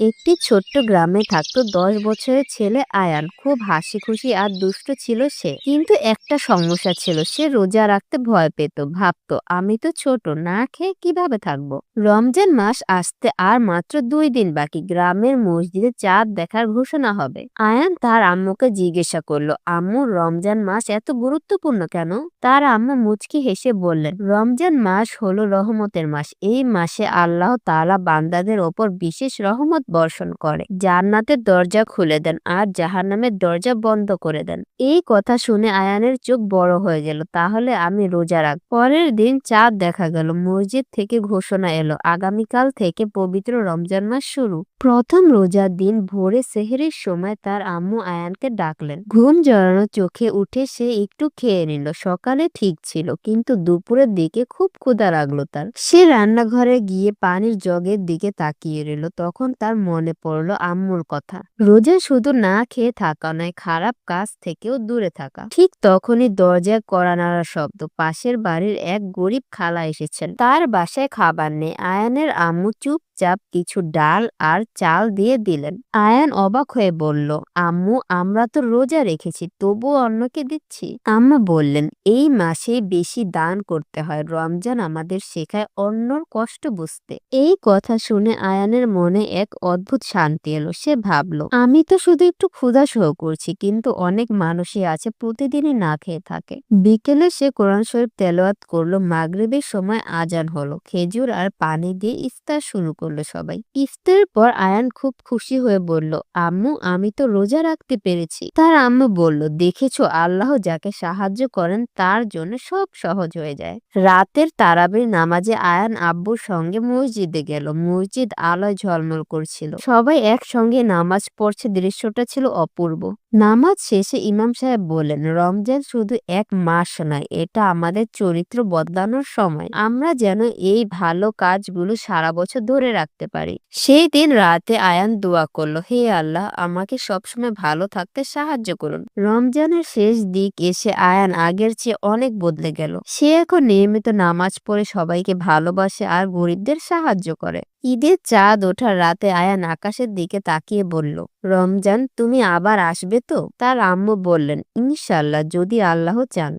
একটি ছোট্ট গ্রামে থাকতো ১০ বছরের ছেলে আয়ান। খুব হাসি খুশি আর দুষ্ট ছিল সে। কিন্তু একটা সমস্যা ছিল, সে রোজা রাখতে ভয় পেত। ভাবতো, আমি তো ছোট, না খেয়ে কিভাবে থাকবো। রমজান মাস আসতে আর মাত্র ২ দিন বাকি। গ্রামের মসজিদে চাঁদ দেখার ঘোষণা হবে। আয়ান তার আম্মুকে জিজ্ঞাসা করলো, আম্মু, রমজান মাস এত গুরুত্বপূর্ণ কেন? তার আম্মু মুচকি হেসে বললেন, রমজান মাস হলো রহমতের মাস। এই মাসে আল্লাহ তাআলা বান্দাদের ওপর বিশেষ রহমত বর্ষণ করে, জান্নাতের দরজা খুলে দেন আর জাহান্নামের দরজা বন্ধ করে দেন। এই কথা শুনে আয়ানের চোখ বড় হয়ে গেল। তাহলে আমি রোজা রাখ। পরের দিন চাঁদ দেখা গেল। মসজিদ থেকে ঘোষণা এলো, আগামীকাল থেকে পবিত্র রমজান মাস শুরু। প্রথম রোজার দিন ভোরে সেহরির সময় তার আম্মু আয়ানকে ডাকলেন। ঘুম জড়ানো চোখে উঠে সে একটু খেয়ে নিল। সকালে ঠিক ছিল, কিন্তু দুপুরের দিকে খুব ক্ষুধা লাগলো তার। সে রান্নাঘরে গিয়ে পানির জগের দিকে তাকিয়ে রইল। তখন তার মনে পড়লো আম্মুর কথা। রোজা শুধু না খেয়ে থাকা নয়, খারাপ কাজ থেকেও দূরে থাকা। ঠিক তখনই দরজায় কড়া নাড়ার শব্দ। পাশের বাড়ির এক গরিব খালা এসেছেন। তার বাসায় খাবার নেই। আয়ানের আম্মু চুপচাপ কিছু ডাল আর চাল দিয়ে দিলেন। আয়ান অবাক হয়ে বলল, আম্মু, আমরা তো রোজা রেখেছি, তবুও অন্যকে দিচ্ছি। আম্মা বললেন, এই মাসে বেশি দান করতে হয়। রমজান আমাদের শেখায় অন্যর কষ্ট বুঝতে। এই কথা শুনে আয়ানের মনে এক অদ্ভুত শান্তি এলো। সে ভাবলো, আমি তো শুধু একটু ক্ষুধা সহ করছি, কিন্তু অনেক মানুষই আছে প্রতিদিনই না খেয়ে থাকে। বিকেলে সে কোরআন শরীফ তেলাওয়াত করলো। মাগরিবের সময় আজান হলো। খেজুর আর পানি দিয়ে ইফতার শুরু করলো সবাই। ইফতারের পর আয়ান খুব খুশি হয়ে বলল, আম্মু, আমি তো রোজা রাখতে পেরেছি। তার আম্মু বলল, দেখেছো, আল্লাহ যাকে সাহায্য করেন তার জন্য সব সহজ হয়ে যায়। রাতের তারাবির নামাজে আয়ান আব্বুর সঙ্গে মসজিদে গেল। মসজিদ আলোয় ঝলমল করছিল। সবাই একসঙ্গে নামাজ পড়ছে। দৃশ্যটা ছিল অপূর্ব। নামাজ শেষে ইমাম সাহেব বললেন, রমজান শুধু এক মাস নয়, এটা আমাদের চরিত্র বদলানোর সময়। আমরা যেন এই ভালো কাজগুলো সারা বছর ধরে রাখতে পারি। সেই দিন রাতে আয়ান দোয়া করলো, হে আল্লাহ, আমাকে সবসময় ভালো থাকতে সাহায্য করুন। রমজানের শেষ দিক এসে আয়ান আগের চেয়ে অনেক বদলে গেল। সে এখন নিয়মিত নামাজ পড়ে, সবাইকে ভালোবাসে আর গরিবদের সাহায্য করে। ঈদের চাঁদ ওঠার রাতে আয়ান আকাশের দিকে তাকিয়ে বলল, রমজান, তুমি আবার আসবে তো? তার আম্মু বললেন, ইনশাল্লাহ, যদি আল্লাহ চান।